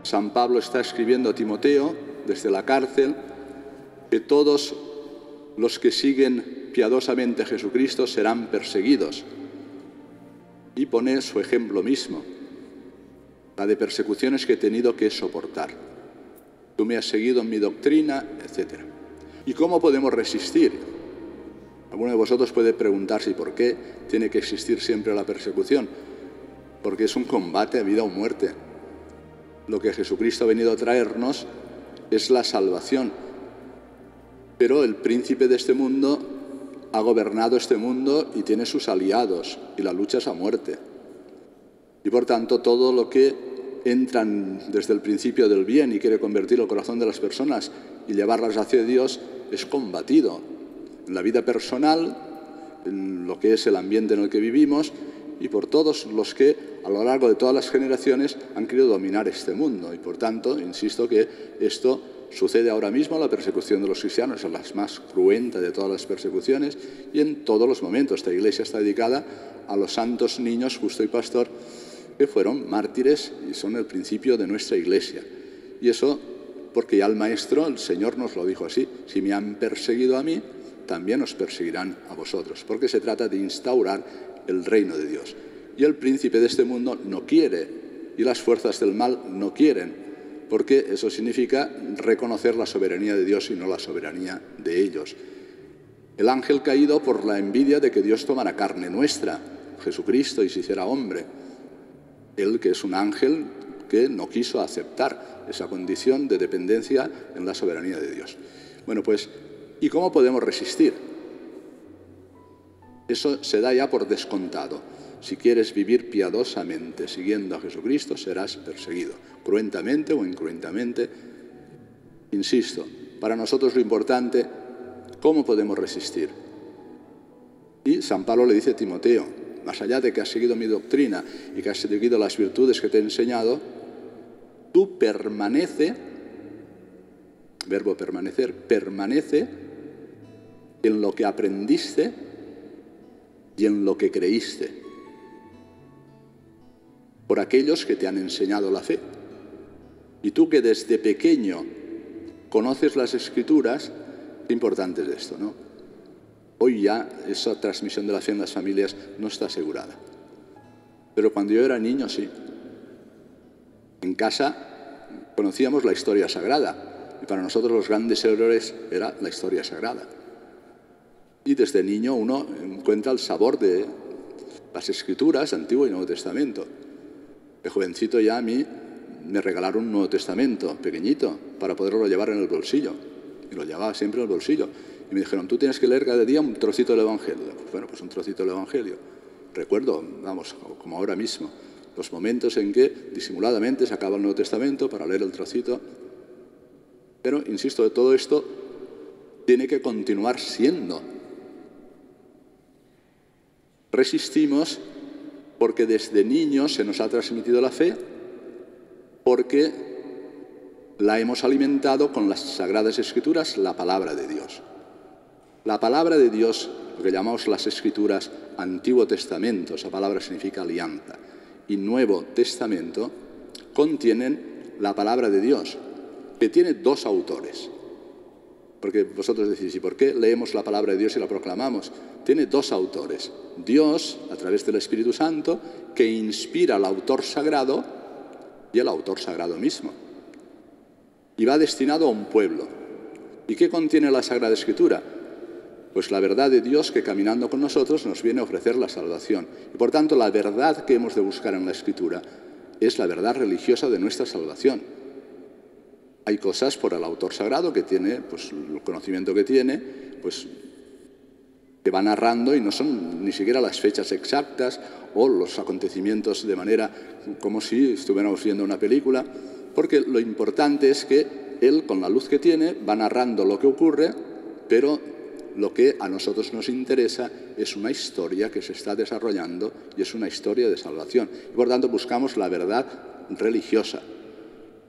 San Pablo está escribiendo a Timoteo desde la cárcel que todos los que siguen piadosamente a Jesucristo serán perseguidos. Y pone su ejemplo mismo, la de persecuciones que he tenido que soportar. Tú me has seguido en mi doctrina, etc. ¿Y cómo podemos resistir? Alguno de vosotros puede preguntarse por qué tiene que existir siempre la persecución. Porque es un combate a vida o muerte. Lo que Jesucristo ha venido a traernos es la salvación. Pero el príncipe de este mundo ha gobernado este mundo y tiene sus aliados, y la lucha es a muerte. Y por tanto, todo lo que entran desde el principio del bien y quiere convertir el corazón de las personas y llevarlas hacia Dios es combatido. En la vida personal, en lo que es el ambiente en el que vivimos, y por todos los que a lo largo de todas las generaciones han querido dominar este mundo. Y por tanto, insisto que esto sucede ahora mismo, la persecución de los cristianos es la más cruenta de todas las persecuciones y en todos los momentos. Esta iglesia está dedicada a los santos niños, justo y pastor, que fueron mártires y son el principio de nuestra iglesia. Y eso porque ya el Maestro, el Señor nos lo dijo así: si me han perseguido a mí, también os perseguirán a vosotros, porque se trata de instaurar el reino de Dios. Y el príncipe de este mundo no quiere, y las fuerzas del mal no quieren, porque eso significa reconocer la soberanía de Dios y no la soberanía de ellos. El ángel caído por la envidia de que Dios tomara carne nuestra, Jesucristo, y se hiciera hombre. Él, que es un ángel, que no quiso aceptar esa condición de dependencia en la soberanía de Dios. Bueno, pues, ¿y cómo podemos resistir? Eso se da ya por descontado. Si quieres vivir piadosamente siguiendo a Jesucristo, serás perseguido, cruentamente o incruentamente. Insisto, para nosotros lo importante, ¿cómo podemos resistir? Y San Pablo le dice a Timoteo: más allá de que has seguido mi doctrina y que has seguido las virtudes que te he enseñado, tú permanece, verbo permanecer, permanece en lo que aprendiste y en lo que creíste, por aquellos que te han enseñado la fe. Y tú que desde pequeño conoces las Escrituras, qué importante es esto, ¿no? Hoy ya esa transmisión de la fe en las familias no está asegurada. Pero cuando yo era niño, sí. En casa conocíamos la historia sagrada, y para nosotros los grandes héroes era la historia sagrada. Y desde niño uno encuentra el sabor de las Escrituras, Antiguo y Nuevo Testamento. De jovencito ya a mí me regalaron un Nuevo Testamento, pequeñito, para poderlo llevar en el bolsillo. Y lo llevaba siempre en el bolsillo. Y me dijeron: tú tienes que leer cada día un trocito del Evangelio. Bueno, pues un trocito del Evangelio. Recuerdo, vamos, como ahora mismo, los momentos en que disimuladamente sacaba el Nuevo Testamento para leer el trocito. Pero, insisto, de todo esto tiene que continuar siendo. Resistimos porque desde niños se nos ha transmitido la fe, porque la hemos alimentado con las Sagradas Escrituras, la palabra de Dios. La palabra de Dios, lo que llamamos las Escrituras, Antiguo Testamento, esa palabra significa alianza, y Nuevo Testamento, contienen la palabra de Dios, que tiene dos autores. Porque vosotros decís: ¿y por qué leemos la palabra de Dios y la proclamamos? Tiene dos autores. Dios, a través del Espíritu Santo, que inspira al autor sagrado y el autor sagrado mismo. Y va destinado a un pueblo. ¿Y qué contiene la Sagrada Escritura? Pues la verdad de Dios, que caminando con nosotros nos viene a ofrecer la salvación. Y por tanto, la verdad que hemos de buscar en la Escritura es la verdad religiosa de nuestra salvación. Hay cosas por el autor sagrado que tiene, pues el conocimiento que tiene, pues que va narrando y no son ni siquiera las fechas exactas o los acontecimientos de manera como si estuviéramos viendo una película, porque lo importante es que él, con la luz que tiene, va narrando lo que ocurre, pero lo que a nosotros nos interesa es una historia que se está desarrollando y es una historia de salvación. Y por tanto buscamos la verdad religiosa,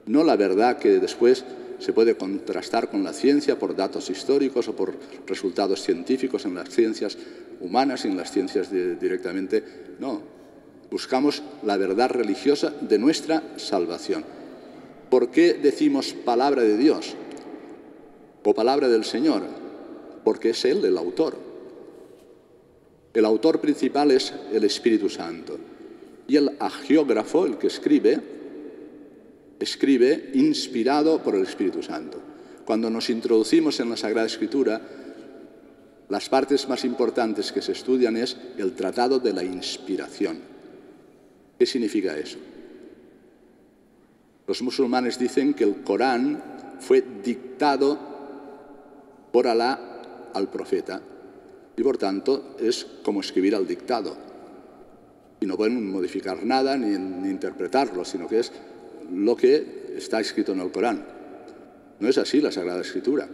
no la verdad que después se puede contrastar con la ciencia por datos históricos o por resultados científicos en las ciencias humanas y en las ciencias directamente. No, buscamos la verdad religiosa de nuestra salvación. ¿por qué decimos palabra de Dios o palabra del Señor? Porque es Él el autor. El autor principal es el Espíritu Santo. Y el agiógrafo, el que escribe inspirado por el Espíritu Santo. Cuando nos introducimos en la Sagrada Escritura, las partes más importantes que se estudian es el tratado de la inspiración. ¿Qué significa eso? Los musulmanes dicen que el Corán fue dictado por Alá al profeta y por tanto es como escribir al dictado. Y no pueden modificar nada ni interpretarlo, sino que es lo que está escrito en el Corán. No es así la Sagrada Escritura.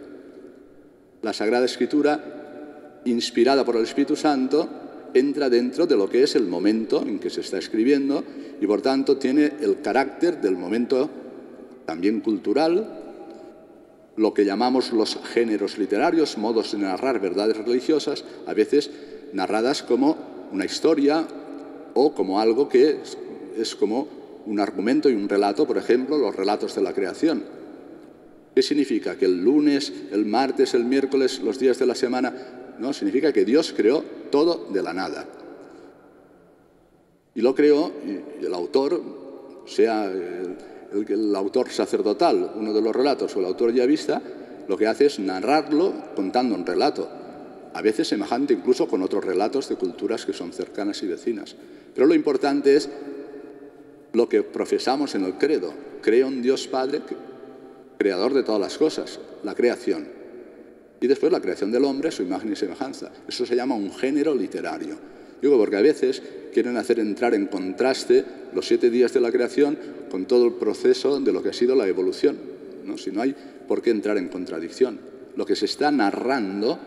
La Sagrada Escritura, inspirada por el Espíritu Santo, entra dentro de lo que es el momento en que se está escribiendo y por tanto tiene el carácter del momento también cultural, lo que llamamos los géneros literarios, modos de narrar verdades religiosas, a veces narradas como una historia o como algo que es como un argumento y un relato, por ejemplo, los relatos de la creación. ¿Qué significa? ¿Que el lunes, el martes, el miércoles, los días de la semana? No, significa que Dios creó todo de la nada. Y lo creó, y el autor, sea el autor sacerdotal, uno de los relatos, o el autor yavista, lo que hace es narrarlo contando un relato, a veces semejante incluso con otros relatos de culturas que son cercanas y vecinas. Pero lo importante es lo que profesamos en el credo. Creo en Dios Padre, creador de todas las cosas, la creación. Y después la creación del hombre, su imagen y semejanza. Eso se llama un género literario. Digo, porque a veces quieren hacer entrar en contraste los 7 días de la creación con todo el proceso de lo que ha sido la evolución, ¿no? Si no hay por qué entrar en contradicción. Lo que se está narrando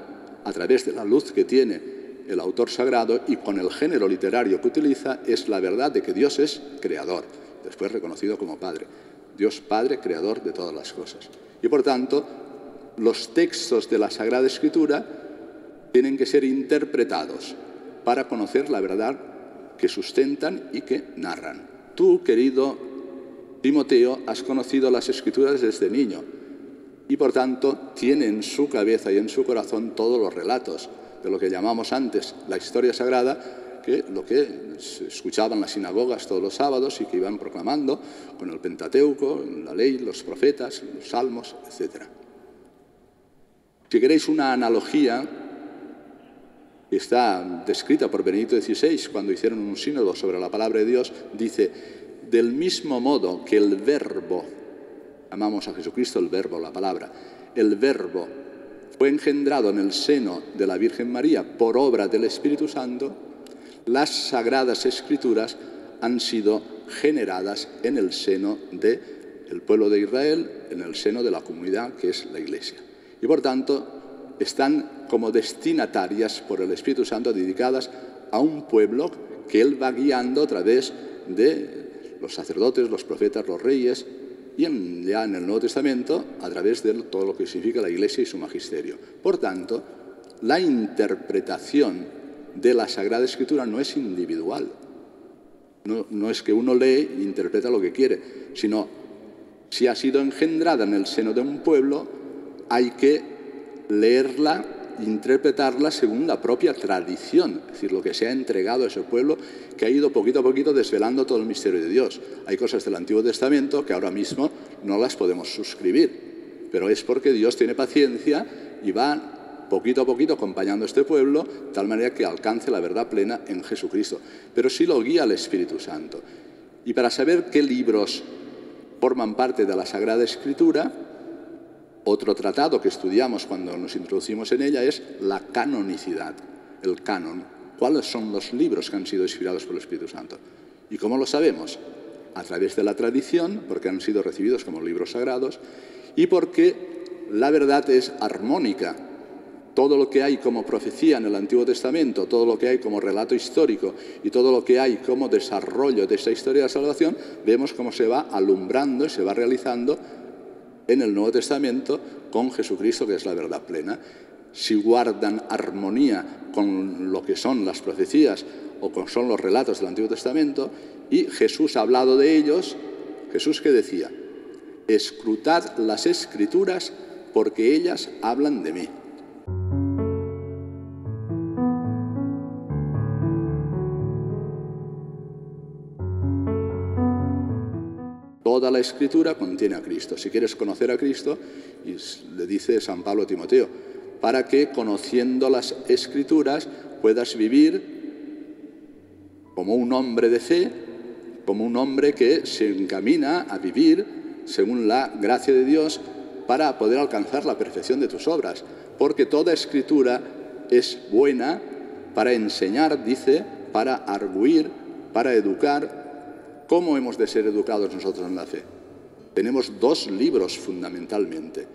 a través de la luz que tiene el autor sagrado y con el género literario que utiliza es la verdad de que Dios es creador, después reconocido como Padre. Dios Padre, creador de todas las cosas. Y por tanto, los textos de la Sagrada Escritura tienen que ser interpretados para conocer la verdad que sustentan y que narran. Tú, querido Timoteo, has conocido las Escrituras desde niño y por tanto tiene en su cabeza y en su corazón todos los relatos de lo que llamamos antes la historia sagrada, que lo que se escuchaba en las sinagogas todos los sábados y que iban proclamando con el Pentateuco, la ley, los profetas, los salmos, etc. Si queréis una analogía, que está descrita por Benedicto XVI cuando hicieron un sínodo sobre la palabra de Dios, dice: del mismo modo que el verbo, llamamos a Jesucristo el verbo, la palabra, el verbo fue engendrado en el seno de la Virgen María por obra del Espíritu Santo, las Sagradas Escrituras han sido generadas en el seno del pueblo de Israel, en el seno de la comunidad que es la Iglesia. Y por tanto están como destinatarias por el Espíritu Santo dedicadas a un pueblo que Él va guiando a través de los sacerdotes, los profetas, los reyes y ya en el Nuevo Testamento a través de todo lo que significa la Iglesia y su magisterio. Por tanto, la interpretación de la Sagrada Escritura no es individual. No es que uno lee e interpreta lo que quiere, sino si ha sido engendrada en el seno de un pueblo, hay que leerla, interpretarla según la propia tradición, es decir, lo que se ha entregado a ese pueblo que ha ido poquito a poquito desvelando todo el misterio de Dios. Hay cosas del Antiguo Testamento que ahora mismo no las podemos suscribir, pero es porque Dios tiene paciencia y va poquito a poquito acompañando a este pueblo de tal manera que alcance la verdad plena en Jesucristo. Pero sí lo guía el Espíritu Santo. Y para saber qué libros forman parte de la Sagrada Escritura, otro tratado que estudiamos cuando nos introducimos en ella es la canonicidad, el canon. ¿Cuáles son los libros que han sido inspirados por el Espíritu Santo? ¿Y cómo lo sabemos? A través de la tradición, porque han sido recibidos como libros sagrados, y porque la verdad es armónica. Todo lo que hay como profecía en el Antiguo Testamento, todo lo que hay como relato histórico y todo lo que hay como desarrollo de esa historia de la salvación, vemos cómo se va alumbrando y se va realizando en el Nuevo Testamento con Jesucristo, que es la verdad plena. Si guardan armonía con lo que son las profecías o con son los relatos del Antiguo Testamento, y Jesús ha hablado de ellos, ¿Jesús qué decía? escrutad las Escrituras porque ellas hablan de mí. Toda la Escritura contiene a Cristo. Si quieres conocer a Cristo, y le dice San Pablo a Timoteo, para que conociendo las Escrituras puedas vivir como un hombre de fe, como un hombre que se encamina a vivir según la gracia de Dios para poder alcanzar la perfección de tus obras. Porque toda Escritura es buena para enseñar, dice, para arguir, para educar. ¿Cómo hemos de ser educados nosotros en la fe? Tenemos dos libros fundamentalmente.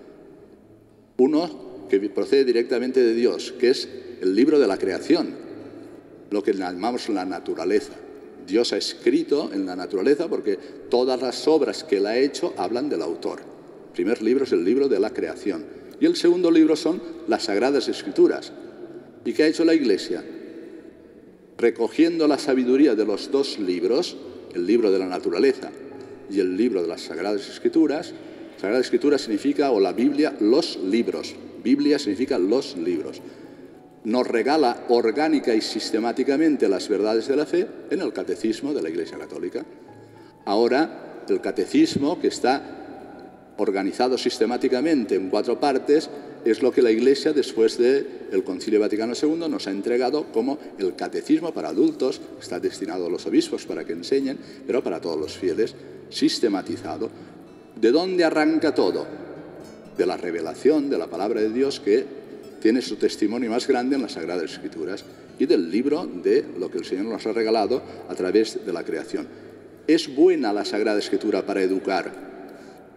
Uno que procede directamente de Dios, que es el libro de la creación, lo que llamamos la naturaleza. Dios ha escrito en la naturaleza porque todas las obras que Él ha hecho hablan del autor. El primer libro es el libro de la creación. Y el segundo libro son las Sagradas Escrituras. ¿Y qué ha hecho la Iglesia? Recogiendo la sabiduría de los dos libros, el libro de la naturaleza y el libro de las Sagradas Escrituras. Sagrada Escritura significa, o la Biblia, los libros. Biblia significa los libros. Nos regala orgánica y sistemáticamente las verdades de la fe en el Catecismo de la Iglesia Católica. Ahora, el Catecismo, que está organizado sistemáticamente en 4 partes, es lo que la Iglesia, después del Concilio Vaticano II, nos ha entregado como el Catecismo para adultos. Está destinado a los obispos para que enseñen, pero para todos los fieles, sistematizado. ¿De dónde arranca todo? De la revelación de la palabra de Dios, que tiene su testimonio más grande en las Sagradas Escrituras, y del libro de lo que el Señor nos ha regalado a través de la creación. ¿Es buena la Sagrada Escritura para educar?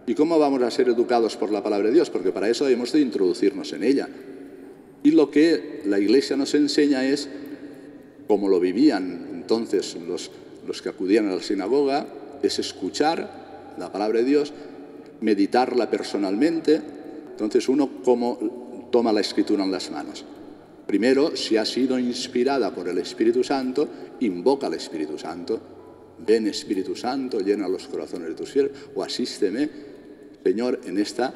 ¿Y cómo vamos a ser educados por la palabra de Dios? Porque para eso hemos de introducirnos en ella. Y lo que la Iglesia nos enseña es, como lo vivían entonces los que acudían a la sinagoga, es escuchar la palabra de Dios, meditarla personalmente. Entonces uno, ¿cómo toma la Escritura en las manos? Primero, si ha sido inspirada por el Espíritu Santo, invoca al Espíritu Santo. Ven, Espíritu Santo, llena los corazones de tus fieles, o asísteme, Señor, en esta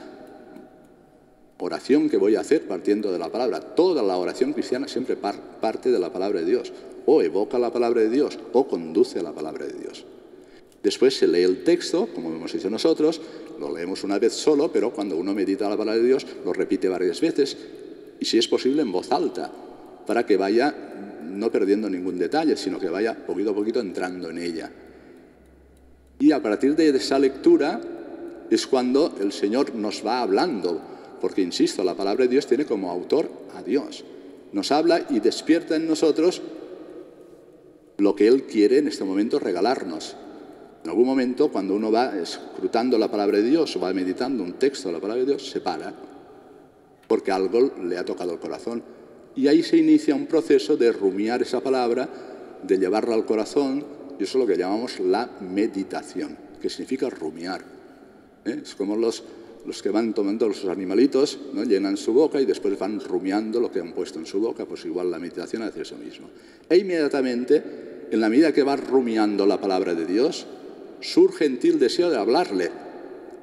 oración que voy a hacer partiendo de la palabra. Toda la oración cristiana siempre parte de la palabra de Dios. O evoca la palabra de Dios, o conduce a la palabra de Dios. Después se lee el texto, como hemos hecho nosotros, lo leemos una vez solo, pero cuando uno medita la palabra de Dios, lo repite varias veces, y si es posible en voz alta, para que vaya no perdiendo ningún detalle, sino que vaya poquito a poquito entrando en ella. Y a partir de esa lectura es cuando el Señor nos va hablando, porque, insisto, la palabra de Dios tiene como autor a Dios. Nos habla y despierta en nosotros lo que Él quiere en este momento regalarnos. En algún momento, cuando uno va escrutando la palabra de Dios o va meditando un texto de la palabra de Dios, se para, porque algo le ha tocado el corazón. Y ahí se inicia un proceso de rumiar esa palabra, de llevarla al corazón, y eso es lo que llamamos la meditación, que significa rumiar. Es como los que van tomando los animalitos, ¿no? Llenan su boca y después van rumiando lo que han puesto en su boca. Pues igual la meditación hace eso mismo. E inmediatamente, en la medida que va rumiando la palabra de Dios, surge en ti el deseo de hablarle.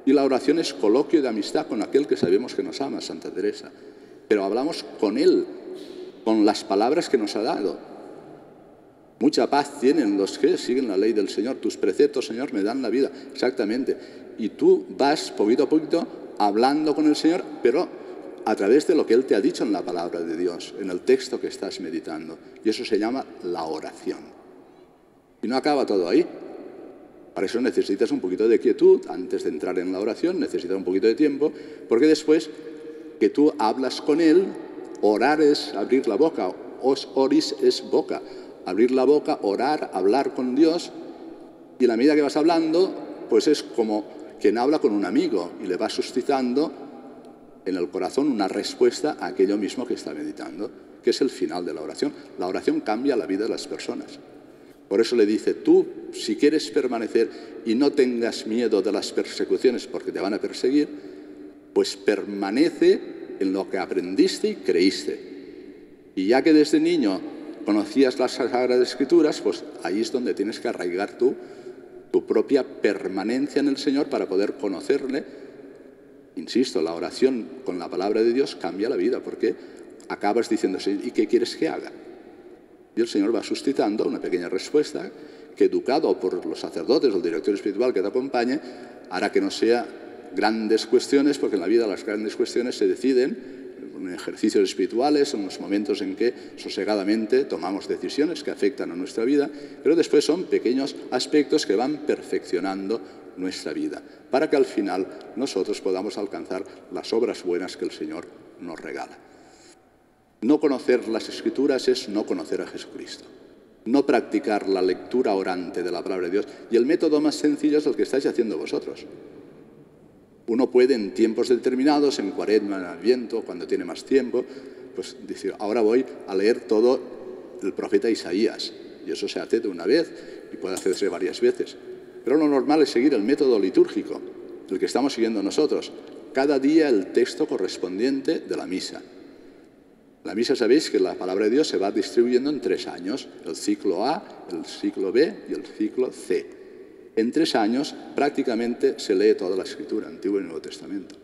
Y la oración es coloquio de amistad con aquel que sabemos que nos ama, Santa Teresa. Pero hablamos con Él, con las palabras que nos ha dado. Mucha paz tienen los que siguen la ley del Señor. Tus preceptos, Señor, me dan la vida. Exactamente. Y tú vas poquito a poquito hablando con el Señor, pero a través de lo que Él te ha dicho en la palabra de Dios, en el texto que estás meditando. Y eso se llama la oración. Y no acaba todo ahí. Para eso necesitas un poquito de quietud. Antes de entrar en la oración necesitas un poquito de tiempo, porque después que tú hablas con Él, orar es abrir la boca. Os oris es boca. Abrir la boca, orar, hablar con Dios, y a la medida que vas hablando, pues es como quien habla con un amigo y le va suscitando en el corazón una respuesta a aquello mismo que está meditando, que es el final de la oración. La oración cambia la vida de las personas. Por eso le dice, tú, si quieres permanecer y no tengas miedo de las persecuciones porque te van a perseguir, pues permanece en lo que aprendiste y creíste. Y ya que desde niño conocías las Sagradas Escrituras, pues ahí es donde tienes que arraigar tu tu propia permanencia en el Señor para poder conocerle. Insisto, la oración con la palabra de Dios cambia la vida, porque acabas diciendo, ¿y qué quieres que haga? Y el Señor va suscitando una pequeña respuesta que, educado por los sacerdotes o el director espiritual que te acompañe, hará que no sea grandes cuestiones, porque en la vida las grandes cuestiones se deciden en ejercicios espirituales, en los momentos en que sosegadamente tomamos decisiones que afectan a nuestra vida, pero después son pequeños aspectos que van perfeccionando nuestra vida, para que al final nosotros podamos alcanzar las obras buenas que el Señor nos regala. No conocer las Escrituras es no conocer a Jesucristo. No practicar la lectura orante de la palabra de Dios. Y el método más sencillo es el que estáis haciendo vosotros. Uno puede en tiempos determinados, en Cuaresma, en Adviento, cuando tiene más tiempo, pues decir, ahora voy a leer todo el profeta Isaías. Y eso se hace de una vez y puede hacerse varias veces. Pero lo normal es seguir el método litúrgico, el que estamos siguiendo nosotros. Cada día el texto correspondiente de la misa. La misa, sabéis que la palabra de Dios se va distribuyendo en 3 años, el ciclo A, el ciclo B y el ciclo C. En 3 años prácticamente se lee toda la Escritura, Antiguo y Nuevo Testamento.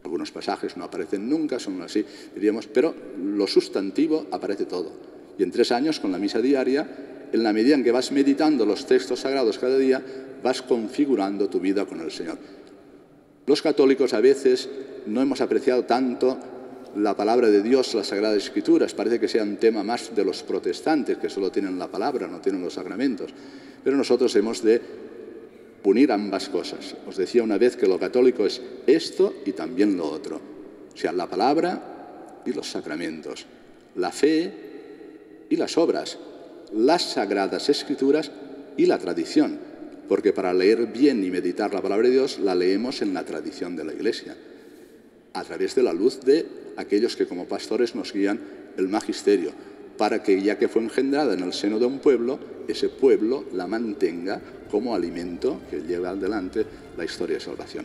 Algunos pasajes no aparecen nunca, son así, diríamos, pero lo sustantivo aparece todo. Y en 3 años, con la misa diaria, en la medida en que vas meditando los textos sagrados cada día, vas configurando tu vida con el Señor. Los católicos a veces no hemos apreciado tanto la palabra de Dios, las Sagradas Escrituras. Parece que sea un tema más de los protestantes, que solo tienen la palabra, no tienen los sacramentos. Pero nosotros hemos de unir ambas cosas. Os decía una vez que lo católico es esto y también lo otro. O sea, la palabra y los sacramentos, la fe y las obras, las Sagradas Escrituras y la tradición. Porque para leer bien y meditar la palabra de Dios, la leemos en la tradición de la Iglesia, a través de la luz de aquellos que como pastores nos guían el magisterio, para que ya que fue engendrada en el seno de un pueblo, ese pueblo la mantenga como alimento que lleva adelante la historia de salvación.